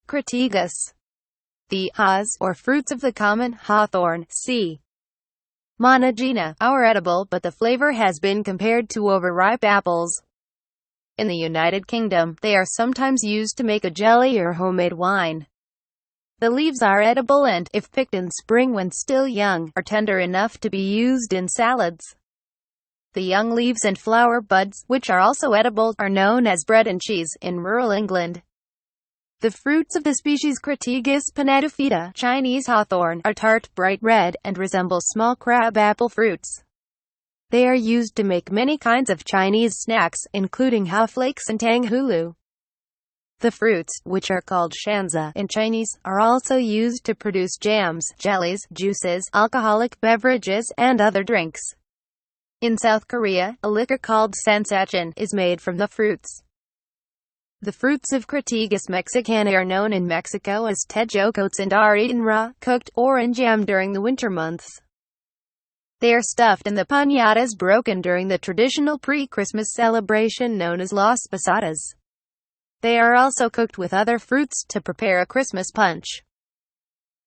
Crataegus. The haws, or fruits of the common hawthorn, c. Monogena, are edible, but the flavor has been compared to overripe apples. In the United Kingdom, they are sometimes used to make a jelly or homemade wine. The leaves are edible and, if picked in spring when still young, are tender enough to be used in salads. The young leaves and flower buds, which are also edible, are known as bread and cheese in rural England. The fruits of the species Crataegus pinnatifida, Chinese hawthorn, are tart, bright red, and resemble small crab-apple fruits. They are used to make many kinds of Chinese snacks, including haw flakes and tang hulu. The fruits, which are called shanza in Chinese, are also used to produce jams, jellies, juices, alcoholic beverages, and other drinks. In South Korea, a liquor called sansachin is made from the fruits. The fruits of Crataegus mexicana are known in Mexico as tejocotes and are eaten raw, cooked, or in jam during the winter months. They are stuffed in the piñatas broken during the traditional pre-Christmas celebration known as Las Posadas. They are also cooked with other fruits to prepare a Christmas punch.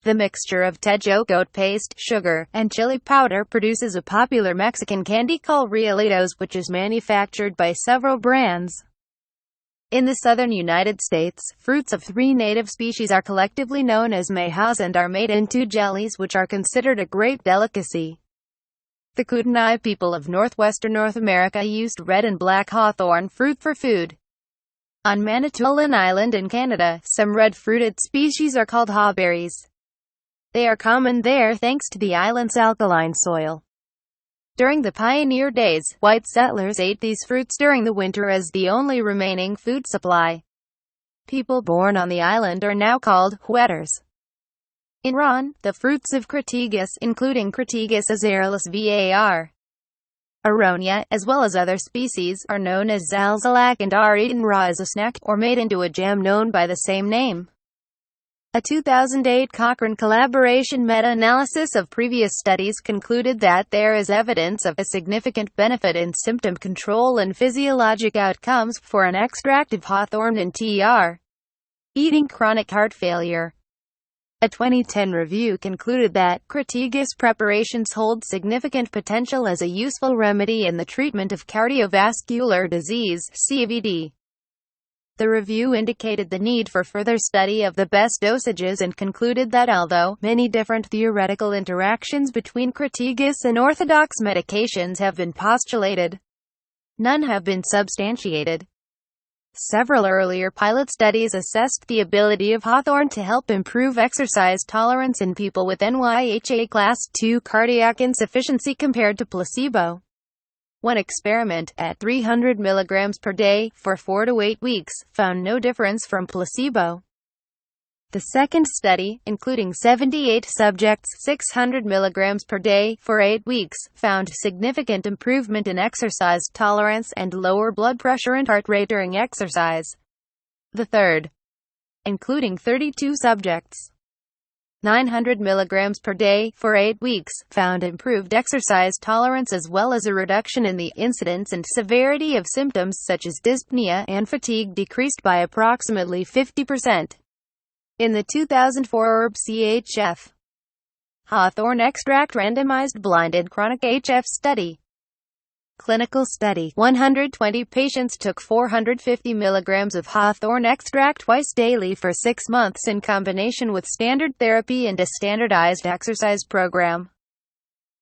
The mixture of tejocote paste, sugar, and chili powder produces a popular Mexican candy called Realitos, which is manufactured by several brands. In the southern United States, fruits of 3 native species are collectively known as mayhaws and are made into jellies, which are considered a great delicacy. The Kootenai people of northwestern North America used red and black hawthorn fruit for food. On Manitoulin Island in Canada, some red-fruited species are called hawberries. They are common there thanks to the island's alkaline soil. During the pioneer days, white settlers ate these fruits during the winter as the only remaining food supply. People born on the island are now called wheaters. In Iran, the fruits of Crataegus, including Crataegus azaralis var. Aronia, as well as other species, are known as zalzalak and are eaten raw as a snack, or made into a jam known by the same name. A 2008 Cochrane collaboration meta-analysis of previous studies concluded that there is evidence of a significant benefit in symptom control and physiologic outcomes for an extract of hawthorn in eating chronic heart failure. A 2010 review concluded that Crataegus preparations hold significant potential as a useful remedy in the treatment of cardiovascular disease (CVD). The review indicated the need for further study of the best dosages and concluded that although many different theoretical interactions between Crataegus and orthodox medications have been postulated, none have been substantiated. Several earlier pilot studies assessed the ability of hawthorn to help improve exercise tolerance in people with NYHA Class II cardiac insufficiency compared to placebo. One experiment, at 300 mg per day, for 4 to 8 weeks, found no difference from placebo. The second study, including 78 subjects, 600 mg per day, for 8 weeks, found significant improvement in exercise tolerance and lower blood pressure and heart rate during exercise. The third, including 32 subjects, 900 mg per day, for 8 weeks, found improved exercise tolerance as well as a reduction in the incidence and severity of symptoms such as dyspnea and fatigue decreased by approximately 50%. In the 2004 CHF hawthorn extract randomized blinded chronic HF study. Clinical study. 120 patients took 450 mg of hawthorn extract twice daily for 6 months in combination with standard therapy and a standardized exercise program.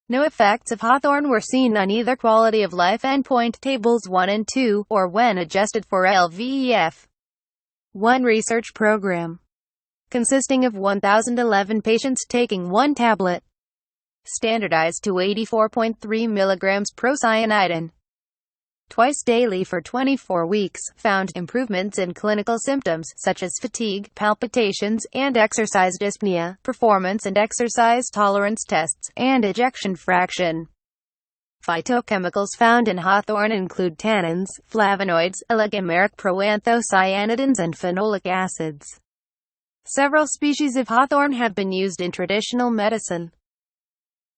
No effects of hawthorn were seen on either quality of life endpoint tables 1 and 2, or when adjusted for LVEF. One research program, consisting of 1,011 patients taking 1 tablet, standardized to 84.3 mg procyanidin, twice daily for 24 weeks, found improvements in clinical symptoms, such as fatigue, palpitations, and exercise dyspnea, performance and exercise tolerance tests, and ejection fraction. Phytochemicals found in hawthorn include tannins, flavonoids, oligomeric proanthocyanidins, and phenolic acids. Several species of hawthorn have been used in traditional medicine.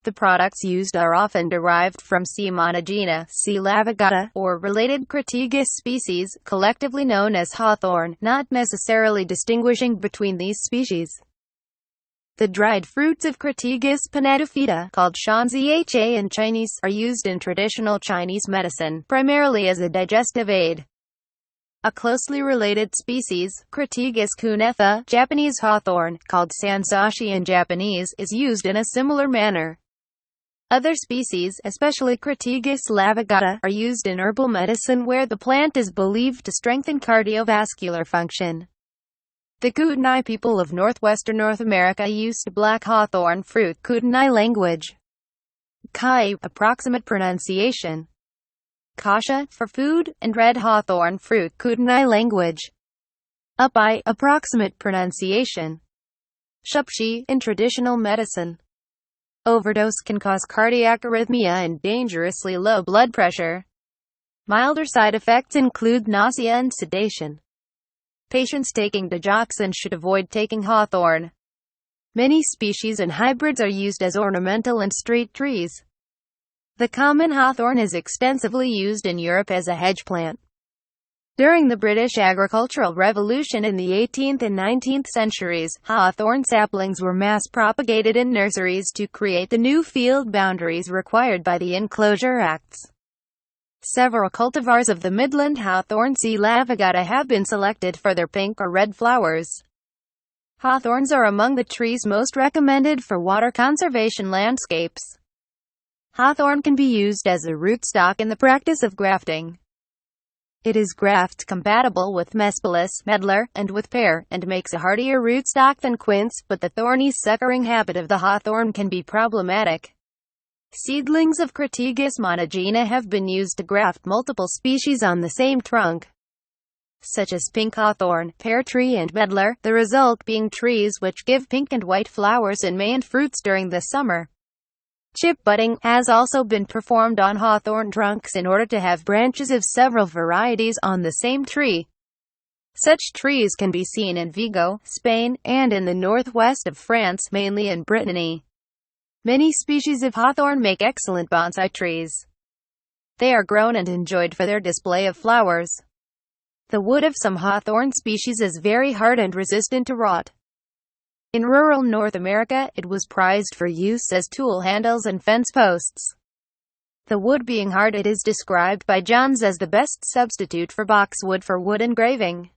The products used are often derived from C. monogyna, C. lavigata, or related Crataegus species, collectively known as hawthorn, not necessarily distinguishing between these species. The dried fruits of Crataegus pinnatifida, called shanziha in Chinese, are used in traditional Chinese medicine, primarily as a digestive aid. A closely related species, Crataegus kunefa, Japanese hawthorn, called sansashi in Japanese, is used in a similar manner. Other species, especially Crataegus lavigata, are used in herbal medicine where the plant is believed to strengthen cardiovascular function. The Kootenai people of northwestern North America used black hawthorn fruit, Kootenai language. Kai, approximate pronunciation. Kasha, for food, and red hawthorn fruit, Kootenai language. Upai, approximate pronunciation. Shupshi, in traditional medicine. Overdose can cause cardiac arrhythmia and dangerously low blood pressure. Milder side effects include nausea and sedation. Patients taking digoxin should avoid taking hawthorn. Many species and hybrids are used as ornamental and street trees. The common hawthorn is extensively used in Europe as a hedge plant. During the British agricultural revolution in the 18th and 19th centuries, hawthorn saplings were mass-propagated in nurseries to create the new field boundaries required by the Enclosure Acts. Several cultivars of the Midland hawthorn C. lavigata have been selected for their pink or red flowers. Hawthorns are among the trees most recommended for water conservation landscapes. Hawthorn can be used as a rootstock in the practice of grafting. It is graft compatible with Mespelis, medlar, and with pear, and makes a hardier rootstock than quince, but the thorny suckering habit of the hawthorn can be problematic. Seedlings of Crataegus monogyna have been used to graft multiple species on the same trunk, such as pink hawthorn, pear tree and medlar, the result being trees which give pink and white flowers in May and fruits during the summer. Chip budding has also been performed on hawthorn trunks in order to have branches of several varieties on the same tree. Such trees can be seen in Vigo, Spain, and in the northwest of France, mainly in Brittany. Many species of hawthorn make excellent bonsai trees. They are grown and enjoyed for their display of flowers. The wood of some hawthorn species is very hard and resistant to rot. In rural North America, it was prized for use as tool handles and fence posts. The wood being hard, it is described by Johns as the best substitute for boxwood for wood engraving.